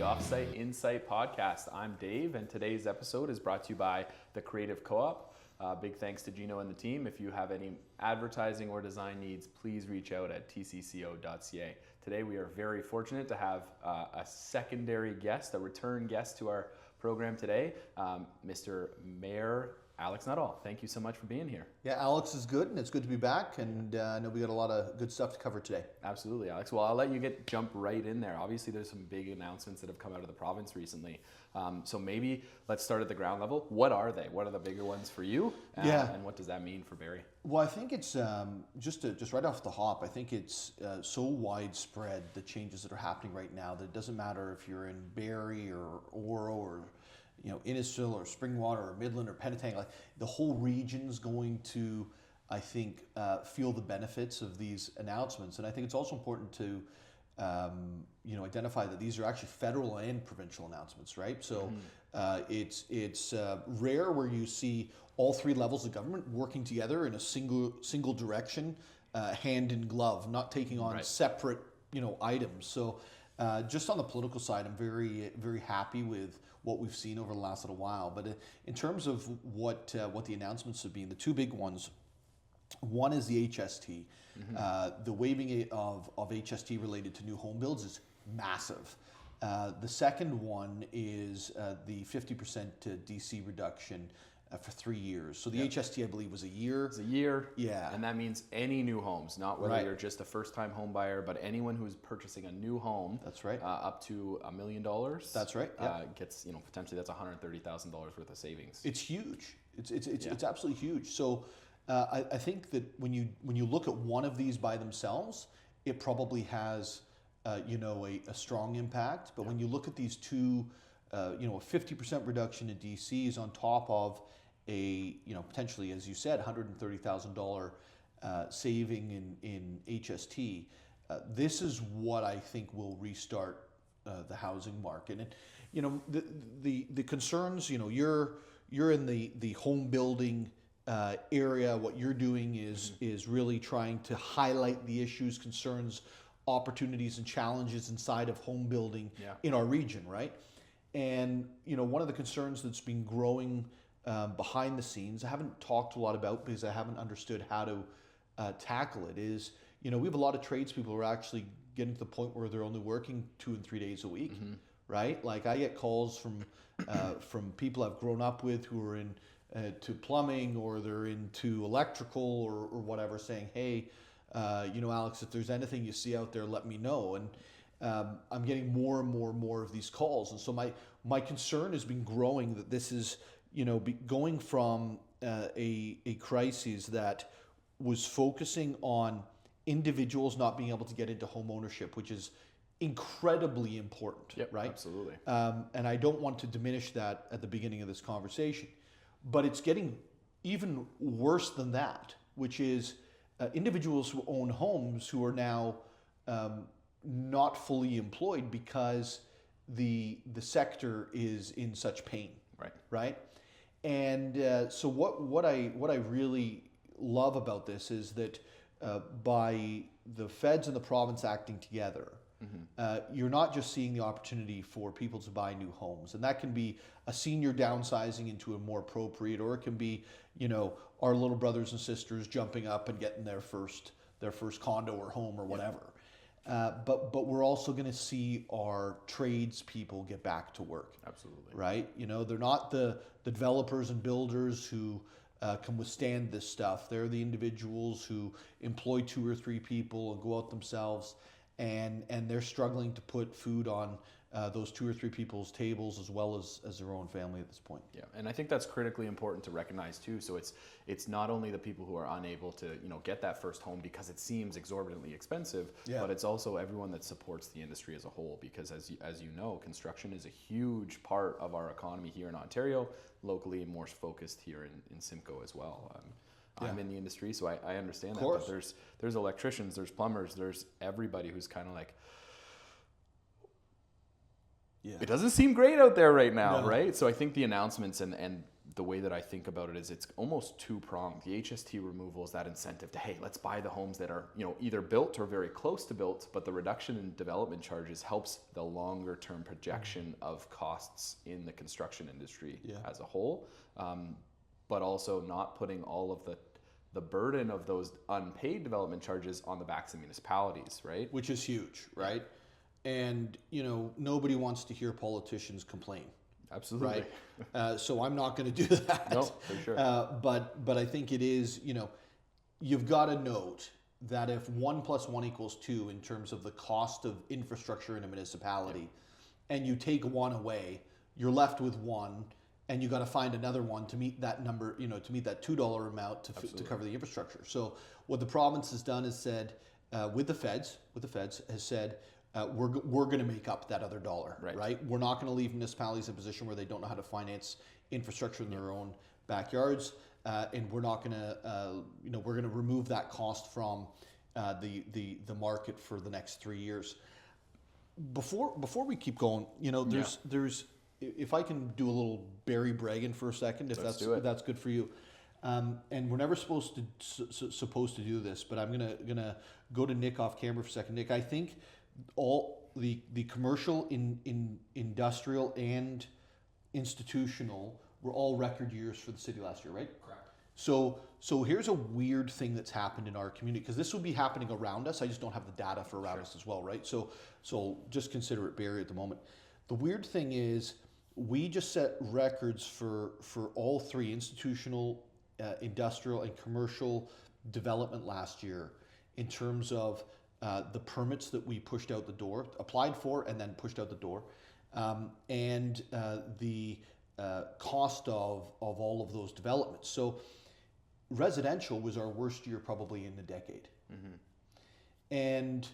OFFSITE INSIGHT Podcast. I'm Dave, and today's episode is brought to you by the Creative Co-op. Big thanks to Gino and the team. If you have any advertising or design needs, please reach out at tcco.ca. Today we are very fortunate to have a secondary guest, a return guest to our program today, Mr. Mayor Alex Nuttall. Thank you so much for being here. Yeah, Alex is good, and it's good to be back, and I know we got a lot of good stuff to cover today. Absolutely, Alex. Well, I'll let you jump right in there. Obviously, there's some big announcements that have come out of the province recently. So maybe let's start at the ground level. What are they? What are the bigger ones for you? And what does that mean for Barrie? Well, I think it's just right off the hop. I think it's so widespread, the changes that are happening right now, that it doesn't matter if you're in Barrie or Oro or Innisfil or Springwater or Midland or Penetang. Like the whole region's going to, I think, feel the benefits of these announcements. And I think it's also important to identify that these are actually federal and provincial announcements, right? So it's rare where you see all three levels of government working together in a single direction, hand in glove, not taking on separate items. So just on the political side, I'm very, very happy with what we've seen over the last little while. But in terms of what the announcements have been, the two big ones, one is the HST. The waiving of HST related to new home builds is massive. The second one is the 50% DC reduction for 3 years. So the HST, I believe, was a year. It's a year. Yeah. And that means any new homes, not whether you're just a first-time home buyer, but anyone who's purchasing a new home. That's right. Up to $1 million. That's right. Yeah. Gets potentially that's $130,000 worth of savings. It's huge. It's absolutely huge. So I think that when you look at one of these by themselves, it probably has a strong impact. But when you look at these two, a 50% reduction in DCs on top of a potentially, as you said, $130,000 saving in HST, this is what I think will restart the housing market. And the concerns, you're in the home building area. What you're doing is really trying to highlight the issues, concerns, opportunities, and challenges inside of home building in our region, right? And one of the concerns that's been growing behind the scenes, I haven't talked a lot about because I haven't understood how to tackle it, is we have a lot of tradespeople who are actually getting to the point where they're only working 2 and 3 days a week, right? Like I get calls from people I've grown up with who are in to plumbing, or they're into electrical or whatever, saying, hey, Alex, if there's anything you see out there, let me know. And I'm getting more and more of these calls. And so my concern has been growing that this is, going from a crisis that was focusing on individuals not being able to get into home ownership, which is incredibly important, right? Absolutely. And I don't want to diminish that at the beginning of this conversation, but it's getting even worse than that, which is individuals who own homes who are now not fully employed because the sector is in such pain, right? And so what I really love about this is that by the feds and the province acting together, you're not just seeing the opportunity for people to buy new homes, and that can be a senior downsizing into a more appropriate, or it can be our little brothers and sisters jumping up and getting their first condo or home or whatever. But we're also going to see our tradespeople get back to work. Absolutely. Right? They're not the developers and builders who can withstand this stuff. They're the individuals who employ 2 or 3 people and go out themselves, and they're struggling to put food on those 2 or 3 people's tables as well as their own family at this point. Yeah, and I think that's critically important to recognize too. So it's not only the people who are unable to get that first home because it seems exorbitantly expensive, but it's also everyone that supports the industry as a whole, because as you know, construction is a huge part of our economy here in Ontario, locally, and more focused here in Simcoe as well. I'm in the industry, so I understand that. But there's electricians, there's plumbers, there's everybody who's kind of like, it doesn't seem great out there right now, right? So I think the announcements and the way that I think about it is it's almost two-pronged. The HST removal is that incentive to, hey, let's buy the homes that are, either built or very close to built, but the reduction in development charges helps the longer-term projection of costs in the construction industry as a whole, but also not putting all of the burden of those unpaid development charges on the backs of municipalities, right? Which is huge, right? And, nobody wants to hear politicians complain. Absolutely. Right. So I'm not going to do that. No, for sure. But I think it is, you've got to note that if 1 + 1 = 2 in terms of the cost of infrastructure in a municipality, and you take one away, you're left with one, and you got to find another one to meet that number, to meet that $2 amount to cover the infrastructure. So what the province has done is said, with the feds has said, we're going to make up that other dollar, right? We're not going to leave municipalities in a position where they don't know how to finance infrastructure in their own backyards, and we're not going to, we're going to remove that cost from the market for the next 3 years. Before we keep going, there's if I can do a little Barrie bragging for a second, if that's good for you. And we're never supposed to do this, but I'm gonna go to Nick off camera for a second. Nick, I think all the commercial, industrial, and institutional were all record years for the city last year, right? Correct. So here's a weird thing that's happened in our community, because this would be happening around us. I just don't have the data for around us as well, right? So just consider it Barrie at the moment. The weird thing is we just set records for all three, institutional, industrial, and commercial development last year in terms of the permits that we pushed out the door, applied for and then pushed out the door, and the cost of all of those developments. So residential was our worst year probably in a decade. And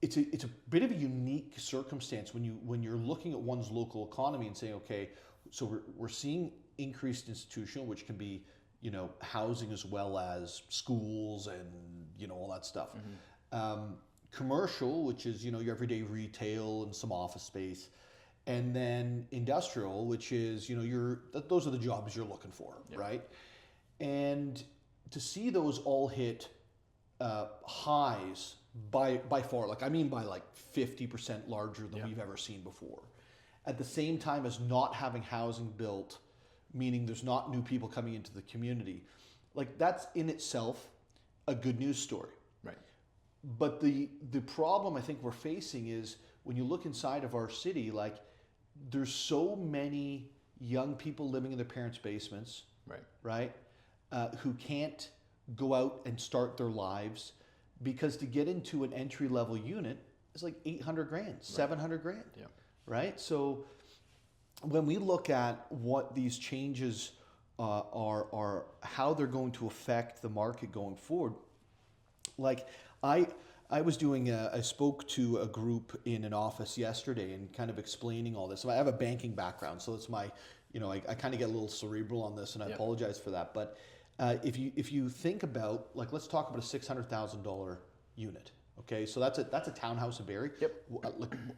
it's a bit of a unique circumstance when you're looking at one's local economy and saying, okay, so we're seeing increased institutional, which can be housing as well as schools and all that stuff. Commercial, which is your everyday retail and some office space, and then industrial, which is those are the jobs you're looking for, right? And to see those all hit highs by far, by 50% larger than we've ever seen before, at the same time as not having housing built, meaning there's not new people coming into the community, that's in itself a good news story. Right. But the problem I think we're facing is when you look inside of our city, there's so many young people living in their parents' basements, right? Who can't go out and start their lives because to get into an entry-level unit is like $800,000, $700,000, right? So when we look at what these changes are, how they're going to affect the market going forward, I was I spoke to a group in an office yesterday and kind of explaining all this. So I have a banking background, so it's my, I kind of get a little cerebral on this, and I apologize for that. But if you think about, let's talk about a $600,000 unit. Okay, so that's a townhouse in Barrie. Yep.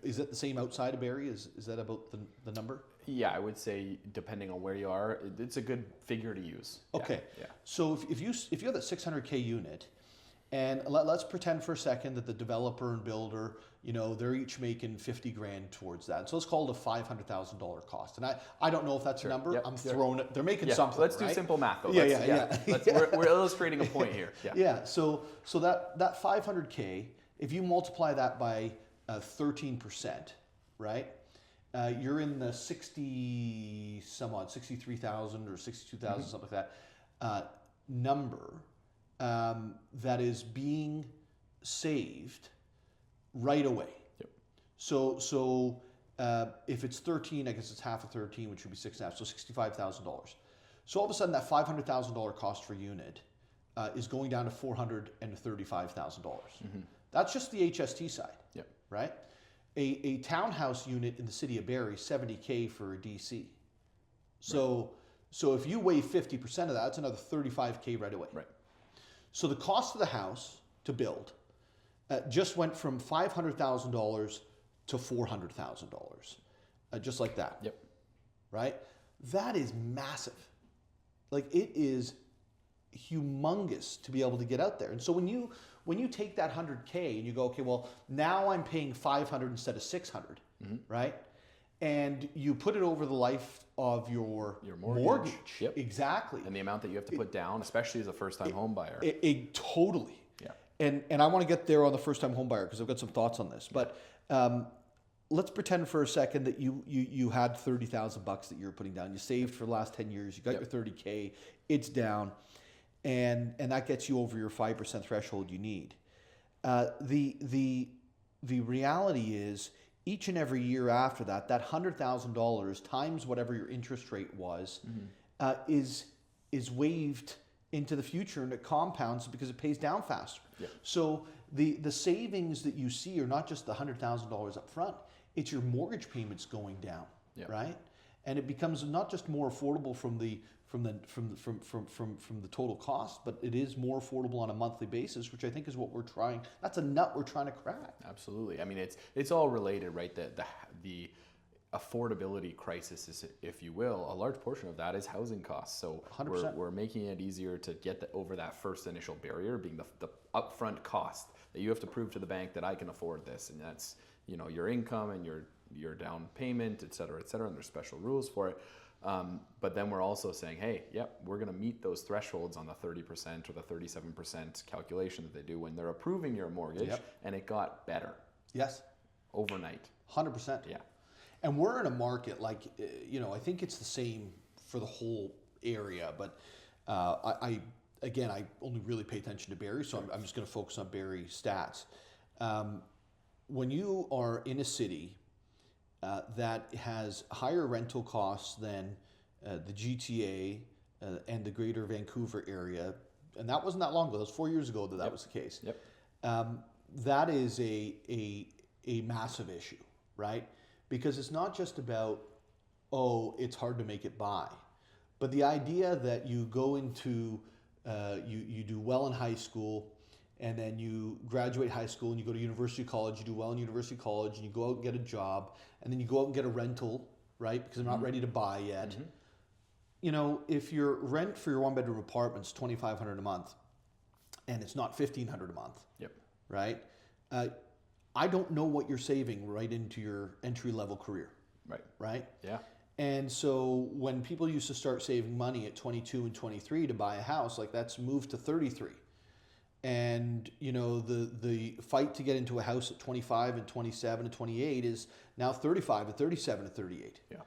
Is it the same outside of Barrie? Is that about the number? Yeah, I would say depending on where you are, it's a good figure to use. Okay. Yeah. So if you have that $600K unit, and let's pretend for a second that the developer and builder, they're each making $50,000 towards that. So let's call it a $500,000 cost. And I don't know if that's a number. Yep. I'm throwing it. They're making something. Let's do simple math though. Yeah. We're illustrating a point here. Yeah. So that $500K, if you multiply that by 13%, right? You're in the 63,000 or 62,000, something like that, number that is being saved right away. Yep. So if it's 13, I guess it's half of 13, which would be 6.5, so $65,000. So all of a sudden, that $500,000 cost per unit is going down to $435,000. That's just the HST side. Yep. Right? A townhouse unit in the city of Barrie, $70K for a DC. So if you weigh 50% of that, that's another $35K right away. Right. So the cost of the house to build just went from $500,000 to $400,000, just like that. Yep. Right? that is massive. Like, it is humongous to be able to get out there. And so when you take that 100K and you go, okay, well, now I'm paying 500 instead of 600, right? And you put it over the life of your mortgage. Yep. Exactly. And the amount that you have to put down, especially as a first-time home buyer. Totally. Yeah. And I want to get there on the first-time home buyer because I've got some thoughts on this. But let's pretend for a second that you had $30,000 that you were putting down. You saved for the last 10 years. You got your 30K. It's down. And that gets you over your 5% threshold you need. The reality is, each and every year after that $100,000 times whatever your interest rate was is waived into the future, and it compounds because it pays down faster. Yeah. So the savings that you see are not just the $100,000 up front; it's your mortgage payments going down, right? And it becomes not just more affordable from the total cost, but it is more affordable on a monthly basis, which I think is what we're trying. That's a nut we're trying to crack. Absolutely. I mean, it's all related, right? The affordability crisis is, if you will, a large portion of that is housing costs. So 100%. we're making it easier to get over that first initial barrier, being the upfront cost that you have to prove to the bank that I can afford this, and that's your income and your down payment, et cetera, and there's special rules for it. But then we're also saying, hey, we're going to meet those thresholds on the 30% or the 37% calculation that they do when they're approving your mortgage, and it got better. Yes. Overnight. 100%. Yeah. And we're in a market like, I think it's the same for the whole area, but I only really pay attention to Barrie, so I'm just going to focus on Barrie stats. When you are in a city that has higher rental costs than the GTA and the greater Vancouver area, and that wasn't that long ago, that was 4 years ago that was the case. That is a massive issue, right? Because it's not just about, it's hard to make it by, but the idea that you go into, you do well in high school, and then you graduate high school and you go to university college, you do well in university college, and you go out and get a job, and then you go out and get a rental, right? Because they're not ready to buy yet. If your rent for your one-bedroom apartment is $2,500 a month, and it's not $1,500 a month, right? I don't know what you're saving right into your entry-level career. Right? Yeah. And so when people used to start saving money at 22 and 23 to buy a house, like that's moved to 33. And the fight to get into a house at 25 and 27 and 28 is now 35 and 37 and 38. Yeah.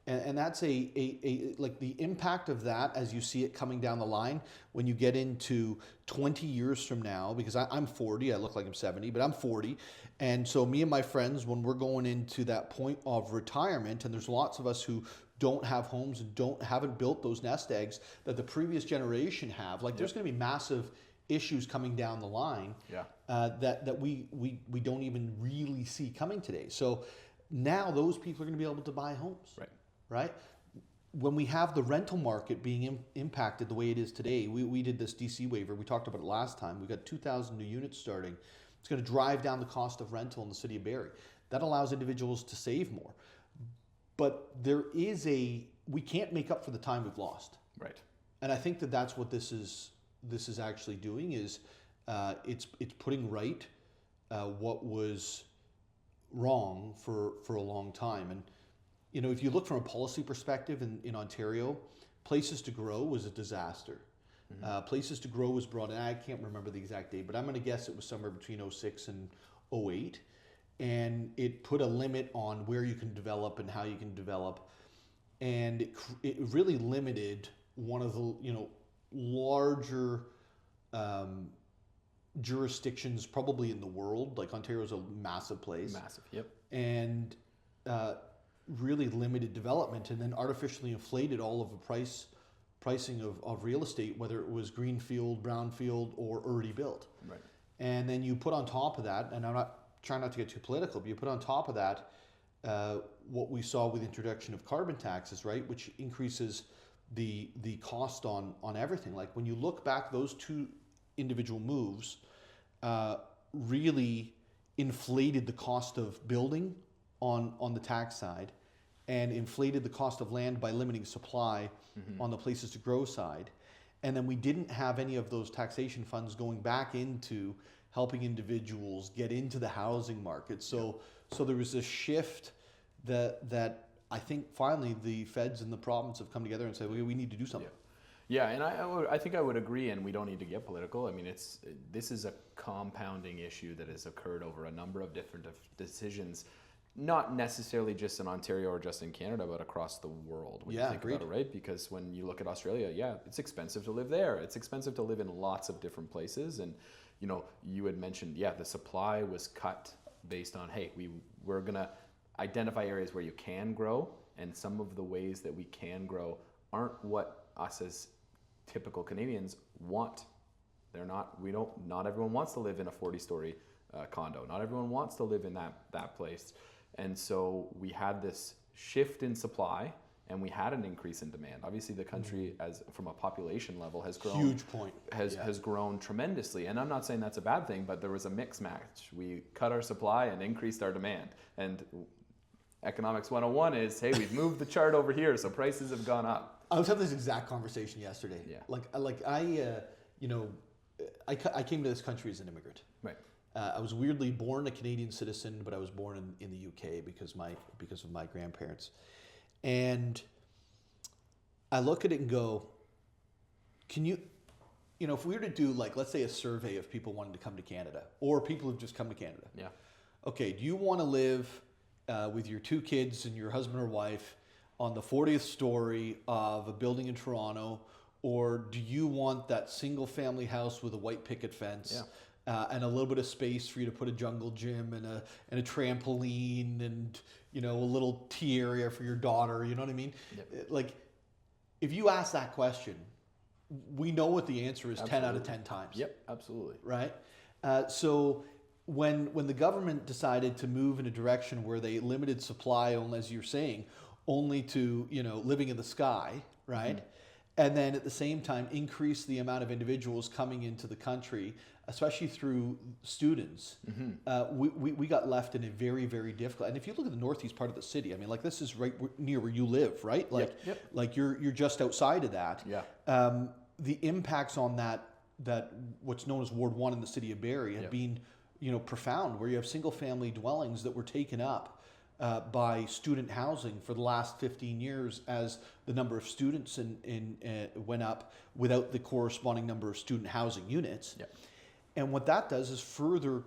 And that's like the impact of that as you see it coming down the line when you get into 20 years from now, because I'm 40, I look like I'm 70, but I'm 40. And so me and my friends, when we're going into that point of retirement, and there's lots of us who don't have homes and haven't built those nest eggs that the previous generation have, like there's going to be massive issues coming down the line that we don't even really see coming today. So now those people are going to be able to buy homes. Right? When we have the rental market being impacted the way it is today, we did this DC waiver. We talked about it last time. We got 2,000 new units starting. It's going to drive down the cost of rental in the city of Barrie. That allows individuals to save more. But we can't make up for the time we've lost. Right. And I think that's what this is actually doing is it's putting right what was wrong for a long time. And if you look from a policy perspective in Ontario, Places to Grow was a disaster. Places to Grow was brought in, I can't remember the exact date, but I'm going to guess it was somewhere between 2006 and 2008. And it put a limit on where you can develop and how you can develop. And it really limited one of the larger jurisdictions probably in the world. Like Ontario's a massive place. Massive, yep. And really limited development, and then artificially inflated all of the pricing of real estate, whether it was greenfield, brownfield, or already built. Right. And then you put on top of that, and I'm not trying not to get too political, but you put on top of that what we saw with the introduction of carbon taxes, right, which increases the cost on everything. Like when you look back, those two individual moves really inflated the cost of building on the tax side, and inflated the cost of land by limiting supply on the places to grow side. And then we didn't have any of those taxation funds going back into helping individuals get into the housing market. So there was a shift that I think finally the feds and the province have come together and said, we need to do something. Yeah, and I think I would agree, and we don't need to get political. I mean, this is a compounding issue that has occurred over a number of different decisions, not necessarily just in Ontario or just in Canada, but across the world when you think about it, right? Because when you look at Australia, it's expensive to live there. It's expensive to live in lots of different places. And, you had mentioned, the supply was cut based on, hey, we're going to identify areas where you can grow, and some of the ways that we can grow aren't what us as typical Canadians want. Not everyone wants to live in a 40-story condo. Not everyone wants to live in that place. And so we had this shift in supply, and we had an increase in demand. Obviously, the country, as from a population level, has grown. Huge point. Has grown tremendously. And I'm not saying that's a bad thing, but there was a mix match. We cut our supply and increased our demand. And Economics 101 is, hey, we've moved the chart over here, so prices have gone up. I was having this exact conversation yesterday. Yeah. I came to this country as an immigrant. Right. I was weirdly born a Canadian citizen, but I was born in the UK because of my grandparents. And I look at it and go, can you, if we were to do let's say a survey of people wanting to come to Canada or people who've just come to Canada. Yeah. Okay, do you want to live with your 2 kids and your husband or wife on the 40th story of a building in Toronto, or do you want that single family house with a white picket fence and a little bit of space for you to put a jungle gym and a trampoline and a little tea area for your daughter? You know what I mean? Yep. If you ask that question, we know what the answer is. Absolutely. 10 out of 10 times. Yep, absolutely. Right? So when the government decided to move in a direction where they limited supply, only, as you're saying, only to living in the sky, right? Mm-hmm. And then at the same time increase the amount of individuals coming into the country, especially through students, we got left in a very, very difficult. And if you look at the northeast part of the city, I mean, this is right near where you live, right? You're just outside of that. Yeah. The impacts on that what's known as Ward 1 in the city of Barrie have been profound, where you have single family dwellings that were taken up by student housing for the last 15 years as the number of students went up without the corresponding number of student housing units. Yep. And what that does is further,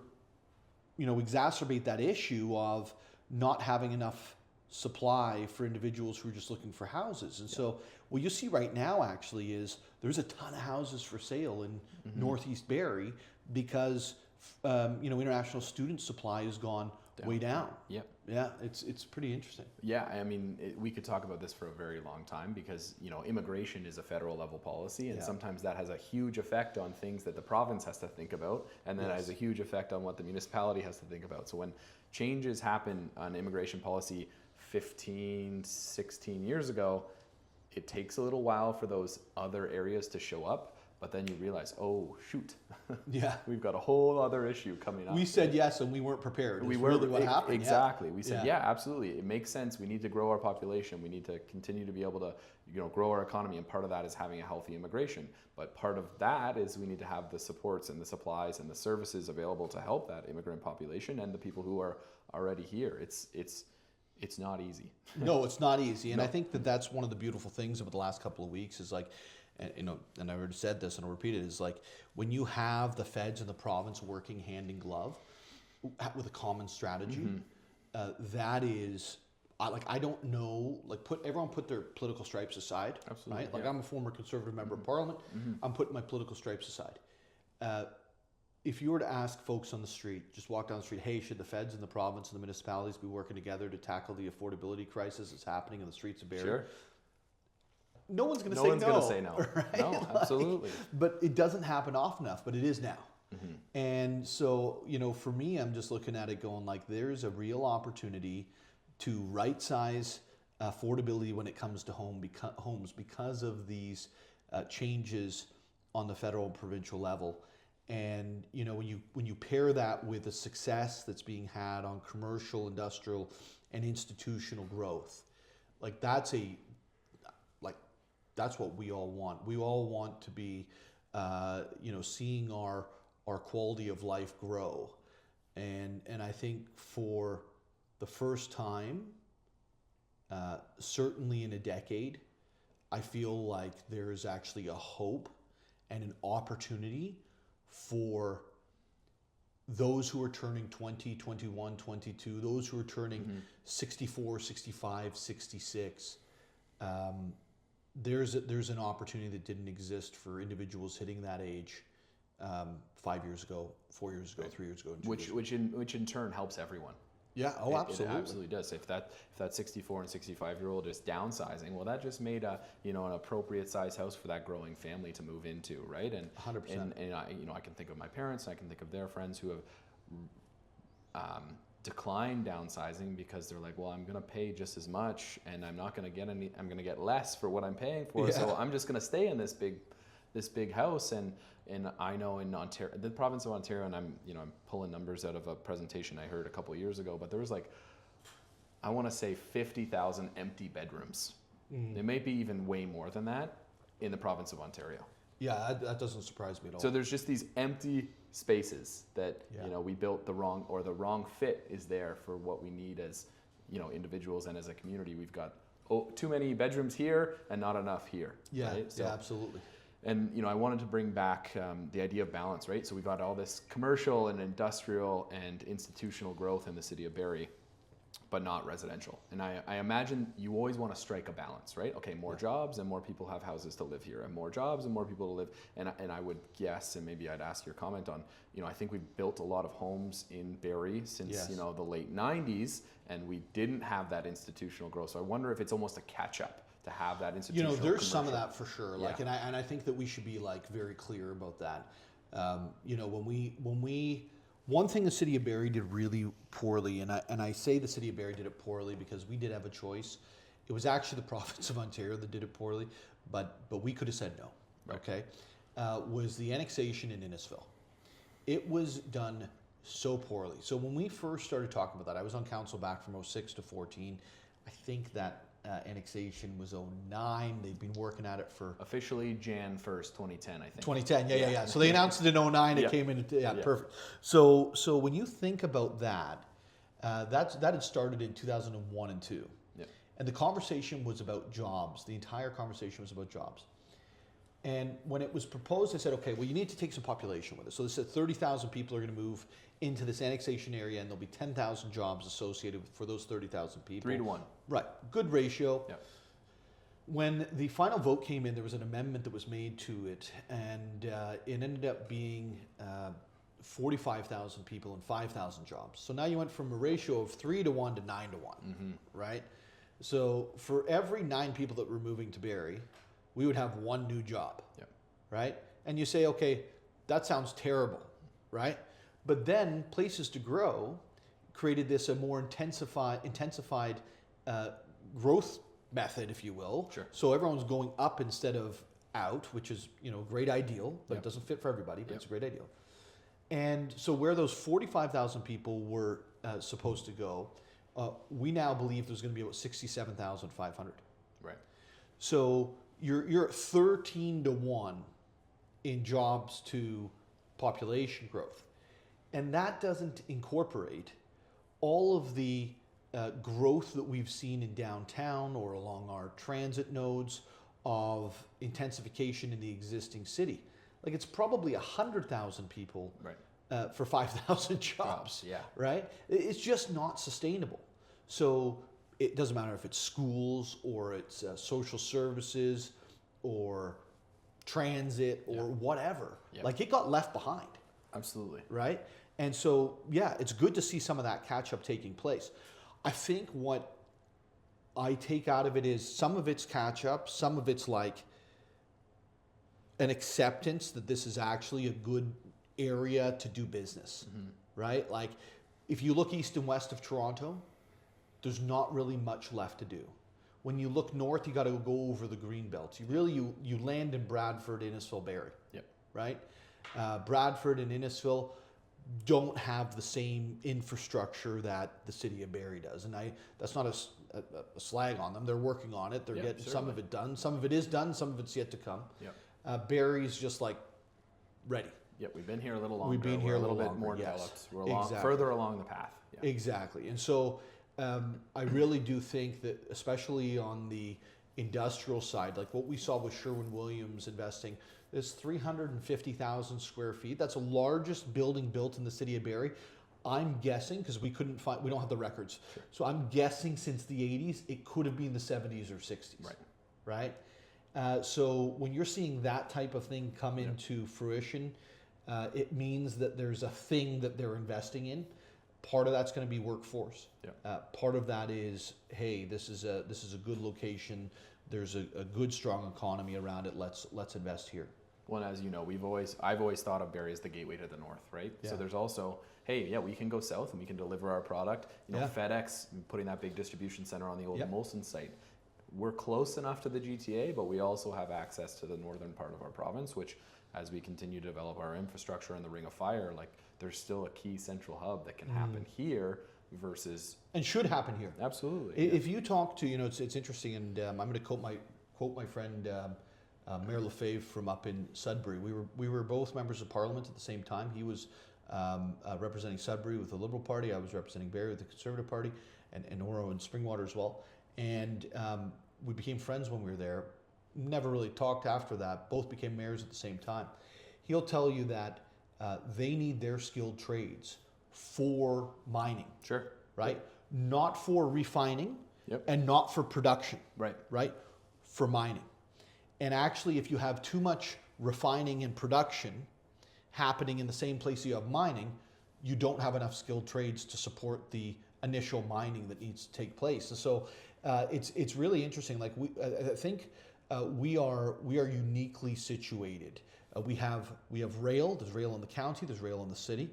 exacerbate that issue of not having enough supply for individuals who are just looking for houses. And so what you see right now actually is there's a ton of houses for sale in Northeast Barrie because international student supply has gone way down. Yep. Yeah, it's pretty interesting. Yeah, I mean, we could talk about this for a very long time because, immigration is a federal level policy, and sometimes that has a huge effect on things that the province has to think about, and then has a huge effect on what the municipality has to think about. So when changes happen on immigration policy 15, 16 years ago, it takes a little while for those other areas to show up. But then you realize, oh, shoot. We've got a whole other issue coming up. We said yes and we weren't prepared. We were really what happened. Exactly. We said, absolutely. It makes sense. We need to grow our population. We need to continue to be able to grow our economy. And part of that is having a healthy immigration. But part of that is we need to have the supports and the supplies and the services available to help that immigrant population and the people who are already here. It's not easy. No, it's not easy. And I think that's one of the beautiful things about the last couple of weeks is and I already said this and I'll repeat it, is when you have the feds and the province working hand in glove with a common strategy, that is, I don't know, everyone put their political stripes aside. Absolutely. Right? I'm a former Conservative member of Parliament. I'm putting my political stripes aside. If you were to ask folks on the street, just walk down the street, hey, should the feds and the province and the municipalities be working together to tackle the affordability crisis that's happening in the streets of Barrie? Sure. No one's going to say no. No one's going to say no. Right? No, absolutely. But it doesn't happen often enough, but it is now. And so, for me, I'm just looking at it going there's a real opportunity to right-size affordability when it comes to homes because of these changes on the federal and provincial level. And, when you pair that with the success that's being had on commercial, industrial, and institutional growth, Like that's what we all want. We all want to be, seeing our quality of life grow, and I think for the first time, certainly in a decade, I feel like there is actually a hope and an opportunity for those who are turning 20, 21, 22, those who are turning 64, 65, 66. There's an opportunity that didn't exist for individuals hitting that age 5 years ago, 4 years ago, 3 years ago, and 2 years ago. Which in turn helps everyone. Yeah, absolutely. It absolutely does. If that 64 and 65-year-old is downsizing, well, that just made an appropriate size house for that growing family to move into, right? And 100%. And I can think of my parents, and I can think of their friends who have declined downsizing because they're like, well, I'm going to pay just as much, and I'm not going to get any. I'm going to get less for what I'm paying for, Yeah. so I'm just going to stay in this big house. And I know in Ontario, the province of Ontario, and I'm pulling numbers out of a presentation I heard a couple of years ago, but there was I want to say 50,000 empty bedrooms. It may be even way more than that in the province of Ontario. Yeah, that doesn't surprise me at all. So there's just these empty spaces that we built the wrong fit is there for what we need as individuals and as a community. We've got too many bedrooms here and not enough here. Yeah, right? So, yeah, absolutely. And I wanted to bring back the idea of balance, right? So we've got all this commercial and industrial and institutional growth in the city of Barrie, but not residential. And I imagine you always want to strike a balance, right? Okay, more jobs and more people have houses to live here, and more jobs and more people to live. And I would guess, and maybe I'd ask your comment on, I think we've built a lot of homes in Barrie since the late 90s, and we didn't have that institutional growth. So I wonder if it's almost a catch up to have that institutional. There's some of that for sure. And I think that we should be very clear about that. When we one thing the city of Barrie did really poorly, and I say the city of Barrie did it poorly because we did have a choice. It was actually the province of Ontario that did it poorly, but we could have said no. Right. Okay, was the annexation in Innisfil. It was done so poorly. So when we first started talking about that, I was on council back from 06 to 14. I think that annexation was 09. They've been working at it for... Officially Jan 1st, 2010, I think. 2010, yeah. So they announced it in 09. It came in, perfect. So when you think about that, that had started in 2001 and 2. Yeah. And the conversation was about jobs. The entire conversation was about jobs. And when it was proposed, they said, okay, well, you need to take some population with it. So they said 30,000 people are going to move into this annexation area, and there'll be 10,000 jobs associated for those 30,000 people. 3 to 1. Right. Good ratio. Yeah. When the final vote came in, there was an amendment that was made to it, and it ended up being 45,000 people and 5,000 jobs. So now you went from a ratio of 3 to 1 to 9 to 1, right? So for every 9 people that were moving to Barrie, we would have 1 new job, right? And you say, okay, that sounds terrible, right? But then Places to Grow created this a more intensified growth method, if you will. Sure. So everyone's going up instead of out, which is great ideal, but it doesn't fit for everybody. But it's a great ideal. And so where those 45,000 people were supposed to go, we now believe there's going to be about 67,500. Right. So you're at 13 to 1 in jobs to population growth. And that doesn't incorporate all of the growth that we've seen in downtown or along our transit nodes of intensification in the existing city. Like it's probably 100,000 people for 5,000 jobs, right? It's just not sustainable. So it doesn't matter if it's schools or it's social services or transit or whatever. Like it got left behind. Absolutely. Right? And so, it's good to see some of that catch up taking place. I think what I take out of it is some of it's catch up, some of it's like an acceptance that this is actually a good area to do business, right? Like if you look east and west of Toronto, there's not really much left to do. When you look north, you got to go over the green belts. You land in Bradford, Innisfil, Barrie, right? Bradford and Innisfil don't have the same infrastructure that the city of Barrie does, and that's not a slag on them. They're working on it. They're getting some of it done. Some of it is done. Some of it's yet to come. Barrie's just like ready. Yeah, we've been here a little longer. We've been here a little bit longer, more yes. developed. We're further along the path. Yeah. Exactly. And so I really do think that, especially on the industrial side, like what we saw with Sherwin-Williams investing, is 350,000 square feet. That's the largest building built in the city of Barrie. I'm guessing, because we don't have the records. Sure. So I'm guessing since the 80s, it could have been the 70s or 60s. Right? So when you're seeing that type of thing come into fruition, it means that there's a thing that they're investing in. Part of that's going to be workforce. Part of that is, hey, this is a good location. There's a good, strong economy around it. Let's invest here. Well, as you know, I've always thought of Barrie as the gateway to the north, right? So there's also, hey, we can go south and we can deliver our product. FedEx putting that big distribution center on the old Molson site. We're close enough to the GTA, but we also have access to the northern part of our province, which, as we continue to develop our infrastructure in the Ring of Fire, like there's still a key central hub that can happen here versus and should happen here. Absolutely. If you talk to, it's interesting, and I'm going to quote my friend Mayor Lefebvre from up in Sudbury. We were both members of Parliament at the same time. He was representing Sudbury with the Liberal Party. I was representing Barrie with the Conservative Party, and Oro and Springwater as well. And we became friends when we were there. Never really talked after that. Both became mayors at the same time. He'll tell you that they need their skilled trades for mining. Sure. Right? Not for refining and not for production. Right? For mining. And actually, if you have too much refining and production happening in the same place you have mining, you don't have enough skilled trades to support the initial mining that needs to take place. And so it's really interesting. Like I think we are uniquely situated. We have rail. There's rail in the county. There's rail in the city.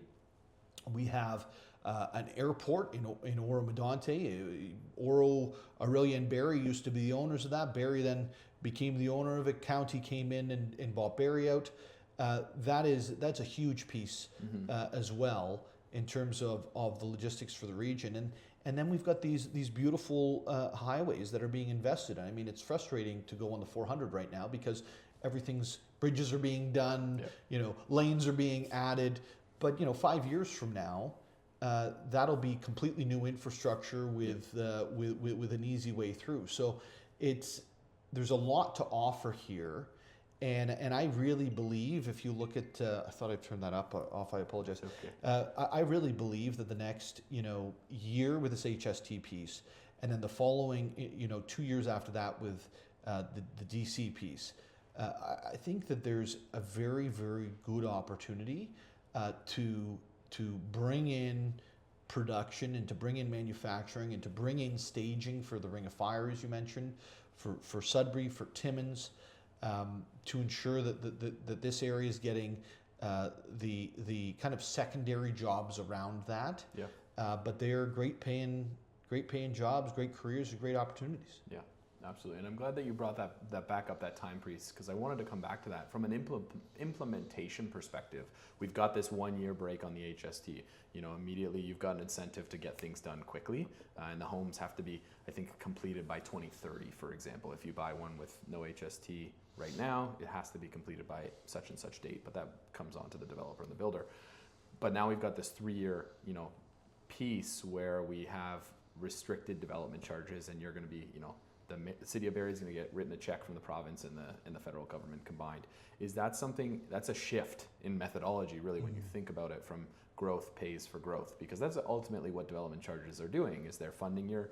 We have an airport in Oro Medonte. Oro, Aurelia, and Barrie used to be the owners of that. Barrie then became the owner of it. County came in and bought Barrie out. That's a huge piece as well in terms of the logistics for the region. And then we've got these beautiful highways that are being invested in. I mean, it's frustrating to go on the 400 right now because bridges are being done, lanes are being added. But 5 years from now, that'll be completely new infrastructure with an easy way through. So there's a lot to offer here. And I really believe, if you look at, I thought I turned that off. I apologize. Okay. I really believe that the next year with this HST piece, and then the following 2 years after that with the DC piece, I think that there's a very, very good opportunity to bring in production and to bring in manufacturing and to bring in staging for the Ring of Fire, as you mentioned, for Sudbury, for Timmins. To ensure that this area is getting the kind of secondary jobs around that. But they are great paying jobs, great careers, and great opportunities. Yeah, absolutely. And I'm glad that you brought that back up, that time piece, because I wanted to come back to that. From an implementation perspective, we've got this 1 year break on the HST. Immediately you've got an incentive to get things done quickly, and the homes have to be, I think, completed by 2030, for example. If you buy one with no HST right now, it has to be completed by such and such date, but that comes on to the developer and the builder. But now we've got this 3 year, piece where we have restricted development charges, and you're going to be, the city of Barrie is going to get written a check from the province and the federal government combined. Is that something that's a shift in methodology, really, when you think about it, from growth pays for growth? Because that's ultimately what development charges are doing, is they're funding your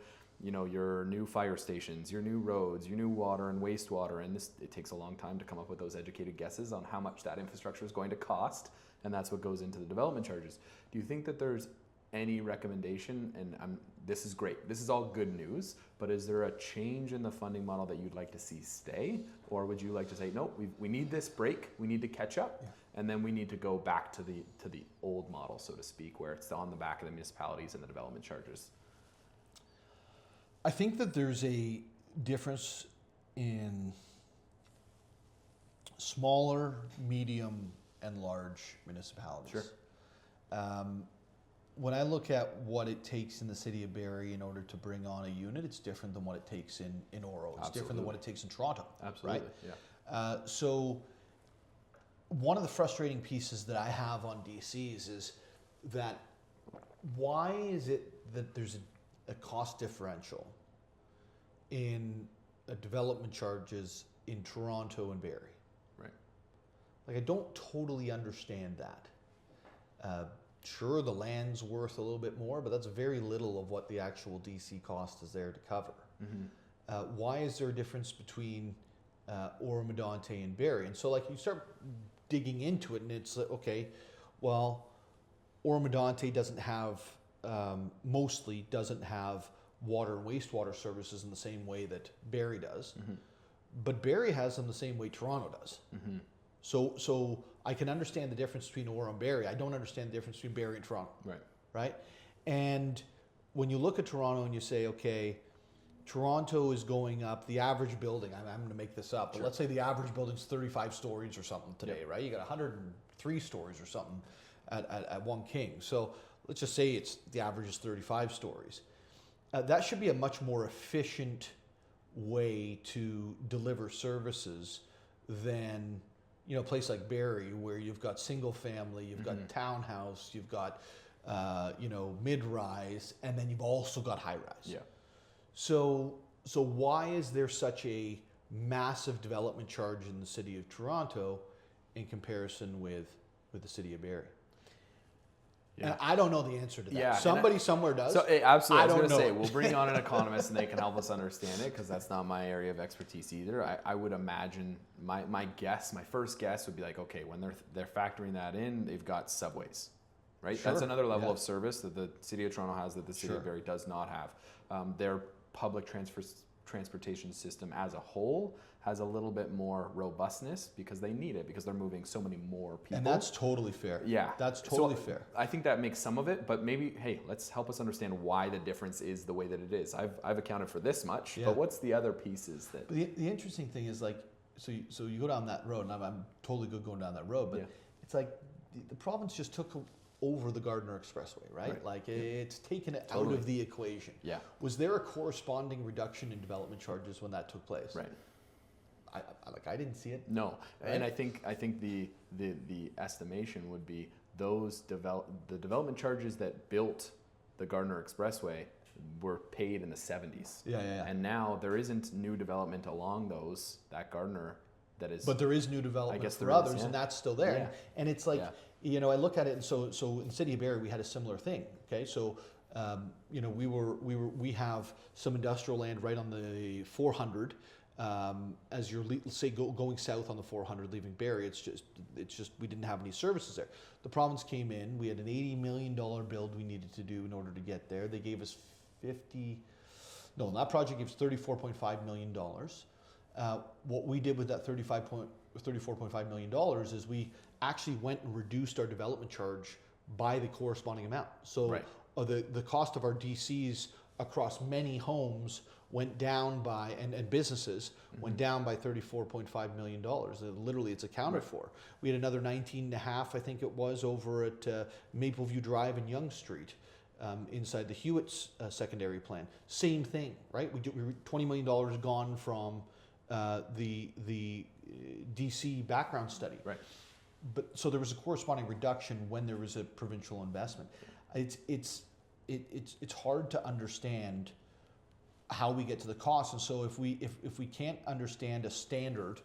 new fire stations, your new roads, your new water and wastewater, and it takes a long time to come up with those educated guesses on how much that infrastructure is going to cost, and that's what goes into the development charges. Do you think that there's any recommendation, and this is great, this is all good news, but is there a change in the funding model that you'd like to see stay, or would you like to say, no, we need this break, we need to catch up, and then we need to go back to the old model, so to speak, where it's on the back of the municipalities and the development charges? I think that there's a difference in smaller, medium, and large municipalities. Sure. when I look at what it takes in the city of Barrie in order to bring on a unit, it's different than what it takes in Oro. It's different than what it takes in Toronto. Absolutely. Right? Yeah. So one of the frustrating pieces that I have on DCs is that why is it that there's a cost differential in development charges in Toronto and Barrie? Right. Like, I don't totally understand that. Sure, the land's worth a little bit more, but that's very little of what the actual DC cost is there to cover. Mm-hmm. Why is there a difference between Oro-Medonte and Barrie? And so, like, you start digging into it, and it's like, okay, well, Oro-Medonte doesn't have, mostly doesn't have water and wastewater services in the same way that Barrie does, mm-hmm. but Barrie has them the same way Toronto does. Mm-hmm. So I can understand the difference between Oro and Barrie. I don't understand the difference between Barrie and Toronto. Right. Right? And when you look at Toronto and you say, okay, Toronto is going up, the average building, I'm going to make this up, but let's say the average building's 35 stories or something today, right? You got 103 stories or something at One King. So let's just say the average is 35 stories. That should be a much more efficient way to deliver services than, you know, a place like Barrie, where you've got single family, you've got townhouse, you've got, mid-rise, and then you've also got high-rise. Yeah. So why is there such a massive development charge in the city of Toronto in comparison with the city of Barrie? Yeah. And I don't know the answer to that. Yeah, somebody somewhere does. So absolutely, I was going to say, it. we'll bring on an economist and they can help us understand it, because that's not my area of expertise either. I would imagine my first guess would be like, okay, when they're factoring that in, they've got subways, right? Sure. That's another level of service that the city of Toronto has that the city Sure. of Barrie does not have. Their public transportation system as a whole has a little bit more robustness because they need it, because they're moving so many more people. And that's totally fair. Yeah. That's totally fair. I think that makes some of it, but maybe, hey, let's help us understand why the difference is the way that it is. I've accounted for this much, but what's the other pieces that... But the interesting thing is, like, so you go down that road, and I'm totally good going down that road, but it's like the province just took over the Gardiner Expressway, right? Like, it's taken it out of the equation. Yeah. Was there a corresponding reduction in development charges when that took place? Right. I didn't see it. No, right? And I think the estimation would be the development charges that built the Gardiner Expressway were paid in the 70s. Yeah. And now there isn't new development along that Gardiner that is. But there is new development for others, and that's still there. Yeah. And it's like, you know, I look at it, and so in the city of Barrie we had a similar thing. Okay, so you know, we have some industrial land right on the 400. As you're, let's say, going south on the 400, leaving Barrie, it's just we didn't have any services there. The province came in. We had an $80 million build we needed to do in order to get there. They gave us that project gave us $34.5 million. What we did with that $34.5 million is we actually went and reduced our development charge by the corresponding amount. So the cost of our DCs across many homes went down by, and businesses went down by $34.5 million. Literally, it's accounted for. We had another 19.5, I think it was, over at Mapleview Drive and Yonge Street, inside the Hewitt's secondary plan. Same thing, right? We $20 million gone from the DC background study. Right. But so there was a corresponding reduction when there was a provincial investment. It's hard to understand how we get to the cost, and so if we can't understand a standard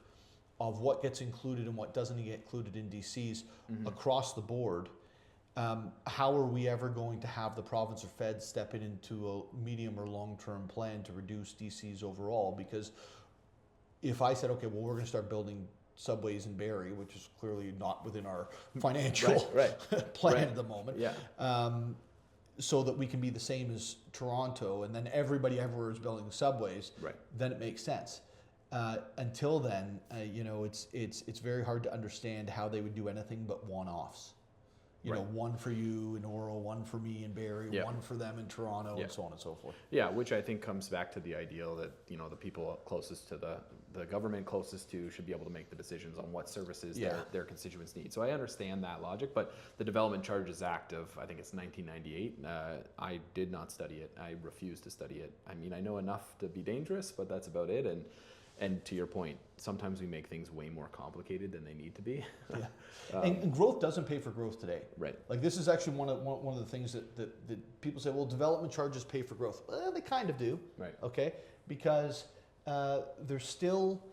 of what gets included and what doesn't get included in DCs across the board, how are we ever going to have the province or Fed step into a medium or long-term plan to reduce DCs overall? Because if I said, okay, well, we're going to start building subways in Barrie, which is clearly not within our financial plan at the moment. So that we can be the same as Toronto, and then everybody everywhere is building subways, then it makes sense. Until then, you know, it's very hard to understand how they would do anything but one-offs. You know, one for you in Oro, one for me in Barrie, one for them in Toronto, and so on and so forth. Yeah, which I think comes back to the ideal that, you know, the people closest to the government closest to should be able to make the decisions on what services their constituents need. So I understand that logic, but the Development Charges Act of, I think it's 1998, I did not study it. I refused to study it. I mean, I know enough to be dangerous, but that's about it. And to your point, sometimes we make things way more complicated than they need to be. And growth doesn't pay for growth today. Right. Like this is actually one of the things that people say, well, development charges pay for growth. Well, they kind of do. Right. Okay. Because there's still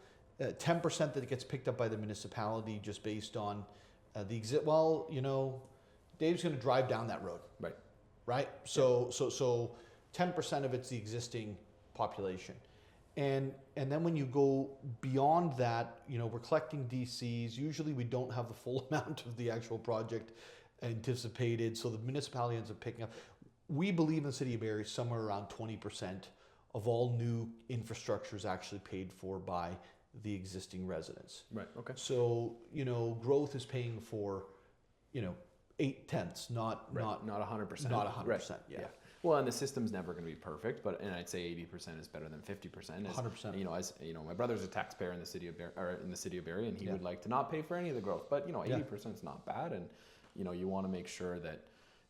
10% that gets picked up by the municipality just based on the exit. Well, you know, Dave's going to drive down that road. Right. Right. So 10% of it's the existing population. And then when you go beyond that, you know, we're collecting DCs. Usually we don't have the full amount of the actual project anticipated, so the municipality ends up picking up. We believe in the city of Barrie somewhere around 20% of all new infrastructure is actually paid for by the existing residents. Right, okay. So, you know, growth is paying for, you know, 8/10, not 100%. Not 100%, right. yeah. Well, and the system's never going to be perfect, and I'd say 80% is better than 50%. 100%. You know, as you know, my brother's a taxpayer in the city of Barrie, and he would like to not pay for any of the growth. But you know, 80% is not bad, and you know, you want to make sure that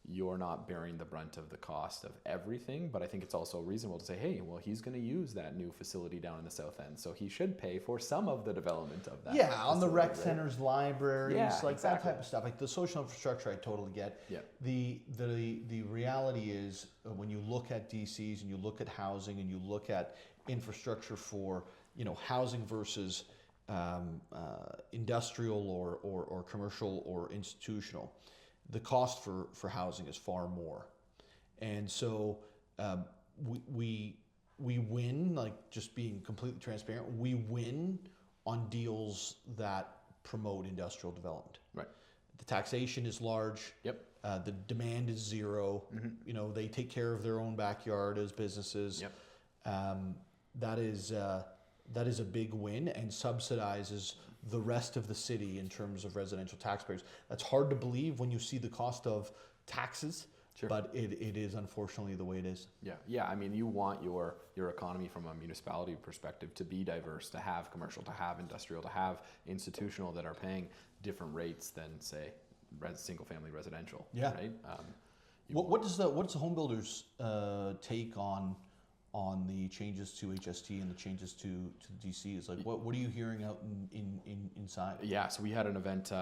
you're not bearing the brunt of the cost of everything. But I think it's also reasonable to say, hey, well, he's going to use that new facility down in the south end, so he should pay for some of the development of that. Yeah, on the rec centers, libraries, like exactly. that type of stuff. Like the social infrastructure, I totally get. Yeah. The reality is when you look at DCs and you look at housing and you look at infrastructure for, you know, housing versus industrial or commercial or institutional, the cost for housing is far more. And so we win, like just being completely transparent, we win on deals that promote industrial development. Right. The taxation is large. Yep. The demand is zero. Mm-hmm. You know, they take care of their own backyard as businesses. Yep. That is a big win and subsidizes the rest of the city in terms of residential taxpayers. That's hard to believe when you see the cost of taxes, but it is unfortunately the way it is. Yeah. I mean, you want your economy from a municipality perspective to be diverse, to have commercial, to have industrial, to have institutional that are paying different rates than, say, single-family residential. Yeah. Right. What does the home builders take on the changes to HST and the changes to the DCs? Like, what are you hearing out inside? Yeah, so we had an event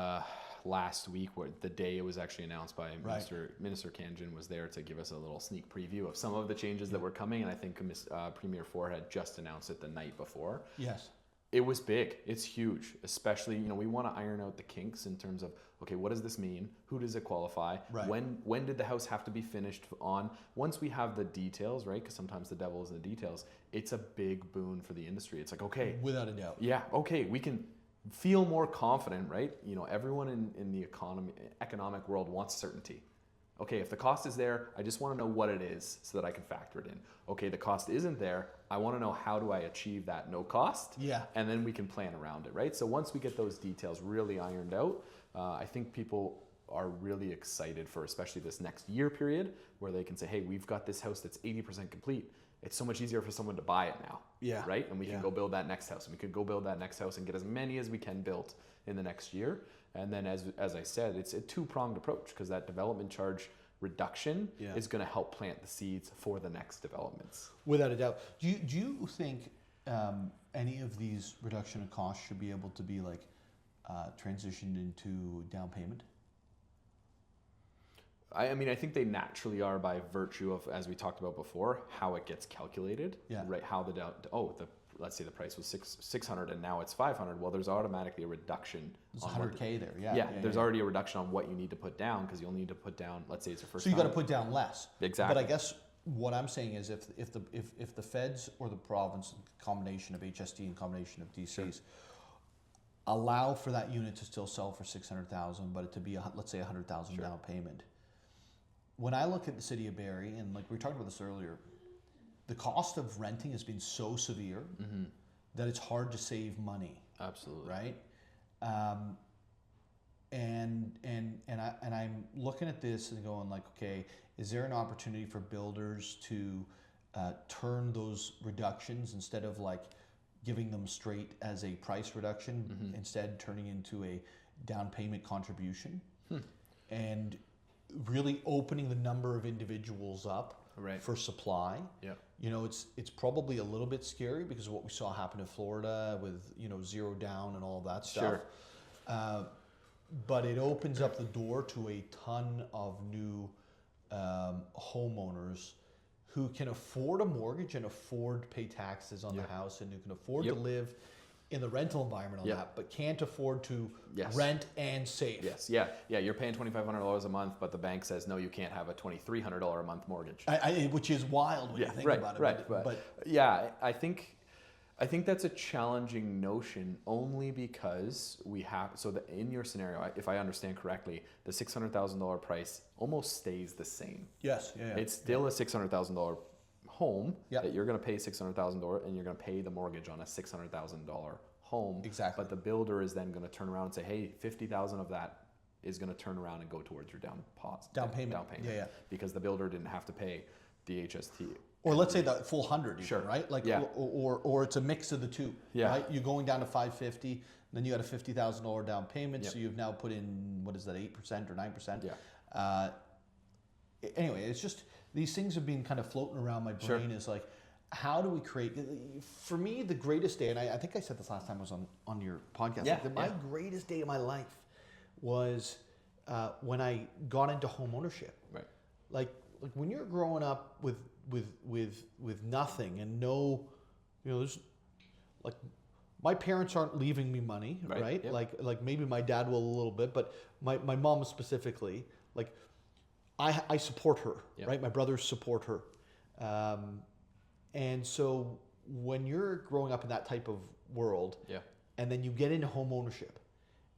last week where the day it was actually announced by Minister Kanjan was there to give us a little sneak preview of some of the changes that were coming, and I think Premier Ford had just announced it the night before. Yes. It was big. It's huge, especially, you know, we want to iron out the kinks in terms of, okay, what does this mean? Who does it qualify? Right. When did the house have to be finished on? Once we have the details, right, because sometimes the devil is in the details, it's a big boon for the industry. It's like, okay. Without a doubt. Yeah, okay, we can feel more confident, right? You know, everyone in the economic world wants certainty. Okay, if the cost is there, I just want to know what it is so that I can factor it in. Okay, the cost isn't there. I want to know how do I achieve that no cost? Yeah. And then we can plan around it, right? So once we get those details really ironed out, I think people are really excited for especially this next year period where they can say, hey, we've got this house that's 80% complete. It's so much easier for someone to buy it now. Yeah. Right? And we can go build that next house. And we could go build that next house and get as many as we can built in the next year. And then as I said, it's a two-pronged approach because that development charge reduction is going to help plant the seeds for the next developments. Without a doubt. Do you think any of these reduction in costs should be able to be like transitioned into down payment? I mean, I think they naturally are by virtue of, as we talked about before, how it gets calculated. Yeah. Right. How let's say the price was $600 and now it's $500. Well, there's automatically a reduction. There's $100K there. Yeah. There's already a reduction on what you need to put down because you'll need to put down. Let's say it's your first. So you got to put down less. Exactly. But I guess what I'm saying is if the feds or the province, combination of HST and combination of DCs, allow for that unit to still sell for $600,000, but it to be let's say $100,000 down payment. When I look at the city of Barrie, and like we were talking about this earlier, the cost of renting has been so severe that it's hard to save money. Absolutely. Right? I'm looking at this and going like, okay, is there an opportunity for builders to turn those reductions, instead of like giving them straight as a price reduction, instead turning into a down payment contribution, and really opening the number of individuals up for supply. Yeah. You know, it's probably a little bit scary because of what we saw happen in Florida with, you know, zero down and all of that stuff. Sure. But it opens up the door to a ton of new homeowners who can afford a mortgage and afford to pay taxes on the house, and who can afford to live in the rental environment on that, but can't afford to rent and save. Yes, yeah. You're paying $2,500 a month, but the bank says no, you can't have a $2,300 a month mortgage. Which is wild when you think about it. Right. But yeah, I think that's a challenging notion, only because we have, so that in your scenario, if I understand correctly, the $600,000 price almost stays the same. Yes. It's still a $600,000 home that you're going to pay $600,000, and you're going to pay the mortgage on a $600,000 home. Exactly. But the builder is then going to turn around and say, hey, $50,000 of that is going to turn around and go towards your down payment. Yeah. Because the builder didn't have to pay the HST. Or let's say the full 100, even, Sure. right? Like, Yeah. or it's a mix of the two. Yeah. Right? You're going down to $550, then you got a $50,000 down payment, so you've now put in, what is that, 8% or 9%? Yeah. Anyway, it's just, these things have been kind of floating around my brain. Is like, how do we create, for me, the greatest day, and I think I said this last time I was on your podcast, my greatest day of my life was when I got into home ownership. Right. Like when you're growing up with nothing and no, you know, there's like, my parents aren't leaving me money, right? Yep. Like maybe my dad will a little bit, but my mom specifically, like I support her, right? My brothers support her. And so when you're growing up in that type of world, and then you get into home ownership,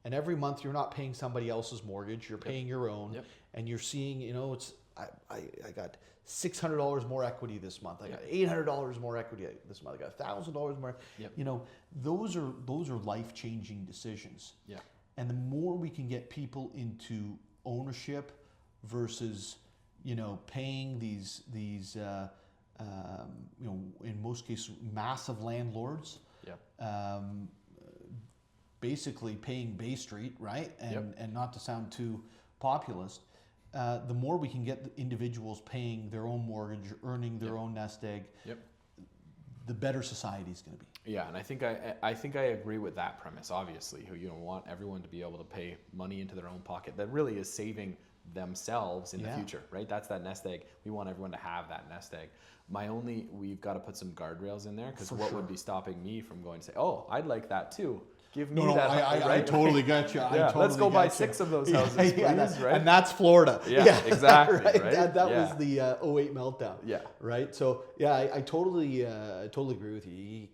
and every month you're not paying somebody else's mortgage, you're paying your own, and you're seeing, you know, it's, I got $600 more equity this month. I got $800 more equity this month. I got $1,000 more. You know, those are life-changing decisions. Yeah. And the more we can get people into ownership versus, you know, paying these you know, in most cases, massive landlords. Basically paying Bay Street, right? And not to sound too populist. The more we can get the individuals paying their own mortgage, earning their own nest egg, the better society is going to be. Yeah, and I think I agree with that premise. Obviously, who, you know, want everyone to be able to pay money into their own pocket. That really is saving themselves in the future, right? That's that nest egg. We want everyone to have that nest egg. We've got to put some guardrails in there, because what would be stopping me from going to say, oh, I'd like that too. Give me that. I totally got you. Let's go buy 6 of those houses, please, right? And that's Florida. Yeah, exactly. Right? That was the 08 meltdown. Yeah. Right. So I totally agree with you. You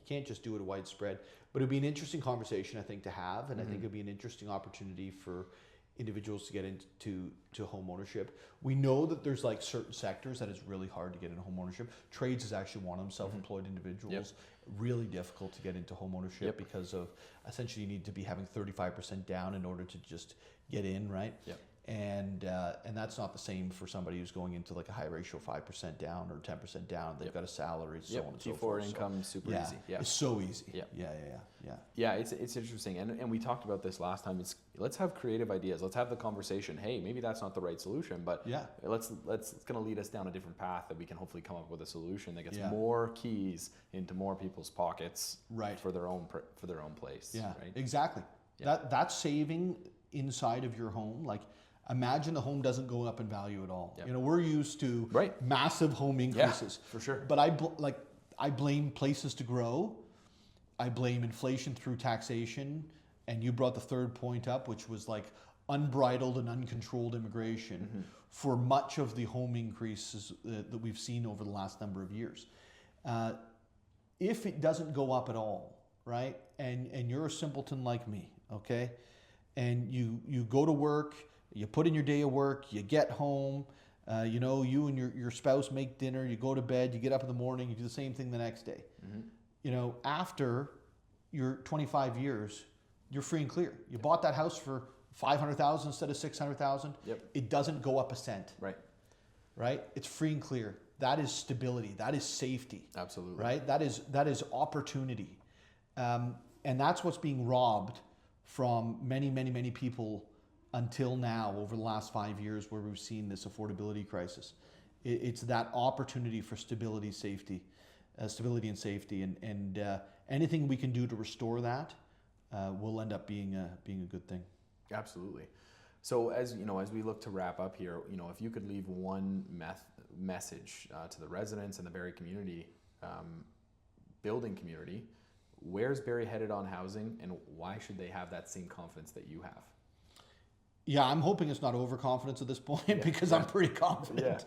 can't just do it widespread. But it'd be an interesting conversation, I think, to have, and I think it'd be an interesting opportunity for individuals to get into home ownership. We know that there's like certain sectors that it's really hard to get into home ownership. Trades is actually one of them, self-employed individuals. Really difficult to get into home ownership because of, essentially, you need to be having 35% down in order to just get in, right? And that's not the same for somebody who's going into like a high ratio 5% down or 10% down. They've got a salary, so on and so forth. T4 income, super easy. It's so easy. Yeah, it's interesting, and we talked about this last time. Let's have creative ideas. Let's have the conversation. Hey, maybe that's not the right solution, but it's going to lead us down a different path that we can hopefully come up with a solution that gets more keys into more people's pockets, for their own place. Yeah, right? Exactly. That's saving inside of your home. Like, imagine the home doesn't go up in value at all. You know, we're used to massive home increases. For sure. But I blame places to grow. I blame inflation through taxation. And you brought the third point up, which was like unbridled and uncontrolled immigration for much of the home increases that we've seen over the last number of years. If it doesn't go up at all, right? And you're a simpleton like me, okay? And you go to work, you put in your day of work, you get home, you know, you and your spouse make dinner, you go to bed, you get up in the morning, you do the same thing the next day. You know, after your 25 years, you're free and clear. You bought that house for 500,000 instead of 600,000. Yep. It doesn't go up a cent. Right. Right? It's free and clear. That is stability. That is safety. Absolutely. Right? That is opportunity. And that's what's being robbed from many, many, many people until now over the last 5 years where we've seen this affordability crisis. It's that opportunity for stability and safety, and anything we can do to restore that will end up being a good thing. Absolutely. So as we look to wrap up here, if you could leave one message to the residents and the Barrie community, building community, where's Barrie headed on housing, and why should they have that same confidence that you have? Yeah, I'm hoping it's not overconfidence at this point because I'm pretty confident.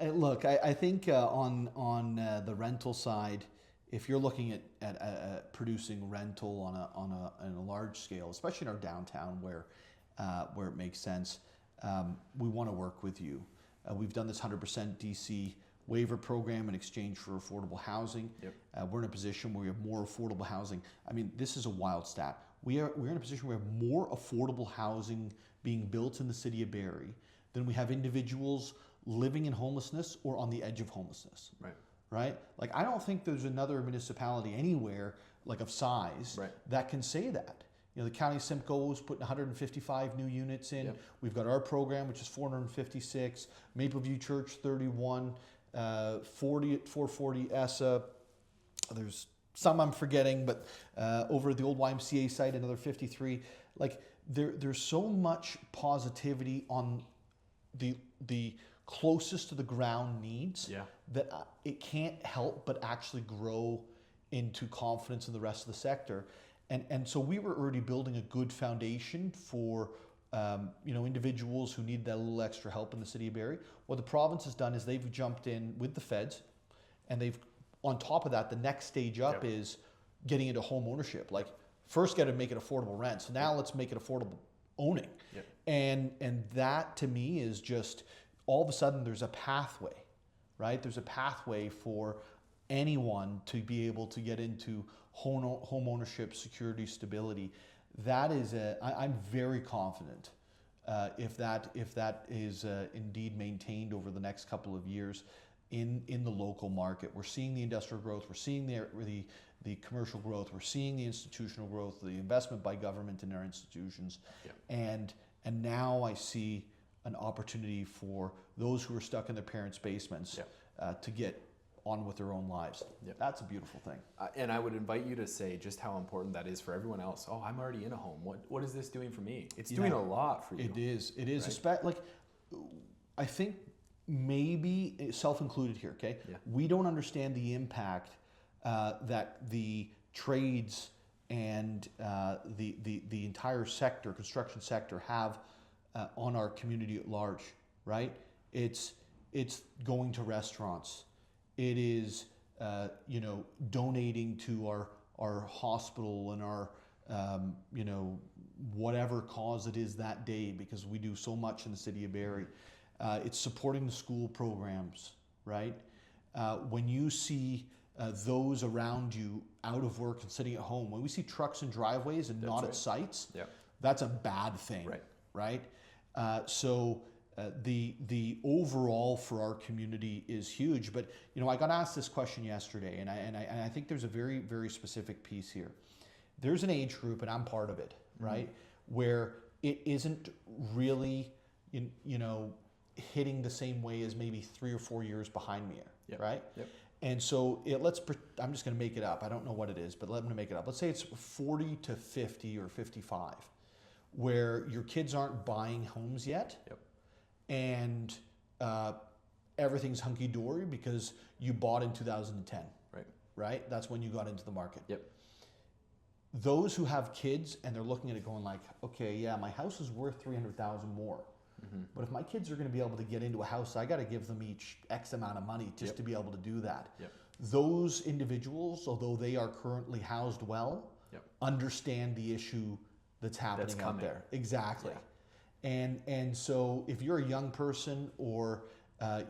Look, I think on the rental side, if you're looking at producing rental on a large scale, especially in our downtown where it makes sense, we want to work with you. We've done this 100% DC waiver program in exchange for affordable housing. Yep. We're in a position where we have more affordable wehousing. I mean, this is a wild stat. We're in a position where we have more affordable housing being built in the city of Barrie than we have individuals living in homelessness or on the edge of homelessness. Right? Like, I don't think there's another municipality anywhere like of size that can say that. The county of Simcoe is putting 155 new units in. Yep. We've got our program, which is 456. Mapleview Church, 31. 440 ESSA. There's some I'm forgetting, but over at the old YMCA site, another 53. Like, there's so much positivity on the closest to the ground needs that it can't help but actually grow into confidence in the rest of the sector. And so we were already building a good foundation for individuals who need that little extra help in the city of Barrie. What the province has done is they've jumped in with the feds, and they've, on top of that, the next stage up is getting into home ownership. Like, first got to make it affordable rent, so now let's make it affordable owning. Yep. And that to me is just, all of a sudden there's a pathway, right? There's a pathway for anyone to be able to get into home ownership, security, stability. That is I'm very confident if that is indeed maintained over the next couple of years in the local market. We're seeing the industrial growth, we're seeing the commercial growth, we're seeing the institutional growth, the investment by government in our institutions, and now I see an opportunity for those who are stuck in their parents' basements to get on with their own lives. That's a beautiful thing. And I would invite you to say just how important that is for everyone else. Oh, I'm already in a home. What is this doing for me? It's doing a lot for you. It is. Right? Like, I think maybe self-included here. Okay. Yeah. We don't understand the impact that the trades and the entire sector, construction sector, have on our community at large. Right. It's going to restaurants. It is, donating to our hospital and our, whatever cause it is that day, because we do so much in the city of Barrie. It's supporting the school programs, right? When you see those around you out of work and sitting at home, when we see trucks in driveways and not at sites, that's a bad thing, right? So the overall for our community is huge. But I got asked this question yesterday, and I think there's a very, very specific piece here. There's an age group, and I'm part of it, right, where it isn't really hitting the same way as maybe 3 or 4 years behind me, right? And so I'm just going to make it up. I don't know what it is, but let me make it up. Let's say it's 40 to 50 or 55, where your kids aren't buying homes yet. And everything's hunky-dory because you bought in 2010, right? That's when you got into the market. Those who have kids and they're looking at it going like, okay, yeah, my house is worth $300,000 more. But if my kids are going to be able to get into a house, I got to give them each X amount of money just to be able to do that. Those individuals, although they are currently housed well, understand the issue that's happening out there. Exactly. And so if you're a young person or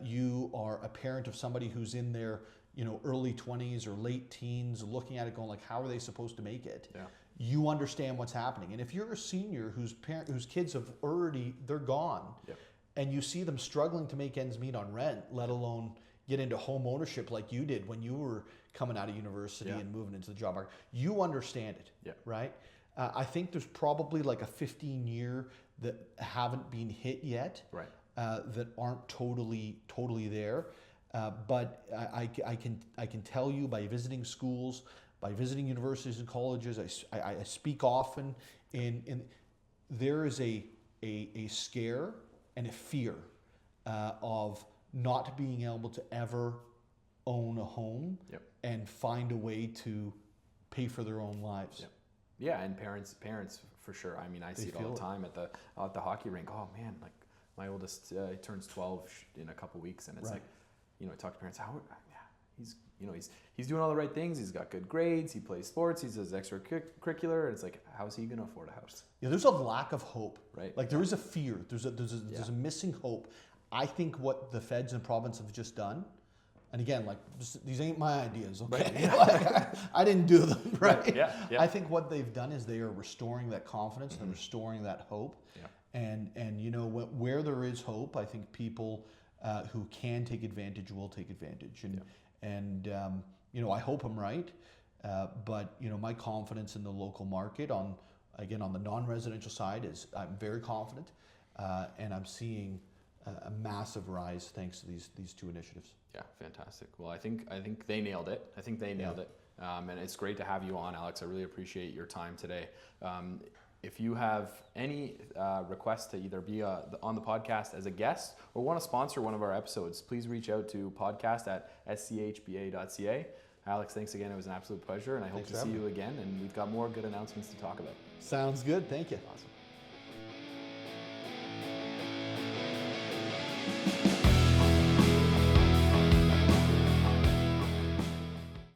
you are a parent of somebody who's in their early 20s or late teens, looking at it going like, how are they supposed to make it? Yeah. You understand what's happening. And if you're a senior whose kids they're gone, Yep. and you see them struggling to make ends meet on rent, let alone get into home ownership like you did when you were coming out of university and moving into the job market, you understand it, right? I think there's probably like a 15-year that haven't been hit yet, right? That aren't totally there. But I can tell you by visiting schools, by visiting universities and colleges, I speak often in there is a scare and a fear of not being able to ever own a home and find a way to pay for their own lives. Yep. Yeah, and parents for sure. I mean, I see it all the time at the hockey rink. Oh man, like my oldest turns 12 in a couple weeks, and it's like, I talk to parents. He's doing all the right things. He's got good grades. He plays sports. He does extracurricular. It's like, how is he going to afford a house? Yeah, there's a lack of hope. Right. Like there is a fear. There's a missing hope. I think what the feds and province have just done, and again, like these ain't my ideas, okay? Right. I didn't do them, right? Yeah. I think what they've done is they are restoring that confidence and restoring that hope. Yeah. And where there is hope, I think people who can take advantage will take advantage. And I hope I'm right. But my confidence in the local market on the non-residential side is I'm very confident, and I'm seeing a massive rise thanks to these two initiatives. Yeah, fantastic. Well, I think they nailed it. And it's great to have you on, Alex. I really appreciate your time today. If you have any requests to either be on the podcast as a guest or want to sponsor one of our episodes, please reach out to podcast@schba.ca. Alex, thanks again. It was an absolute pleasure, and I hope to see you again, and we've got more good announcements to talk about. Sounds good. Thank you. Awesome.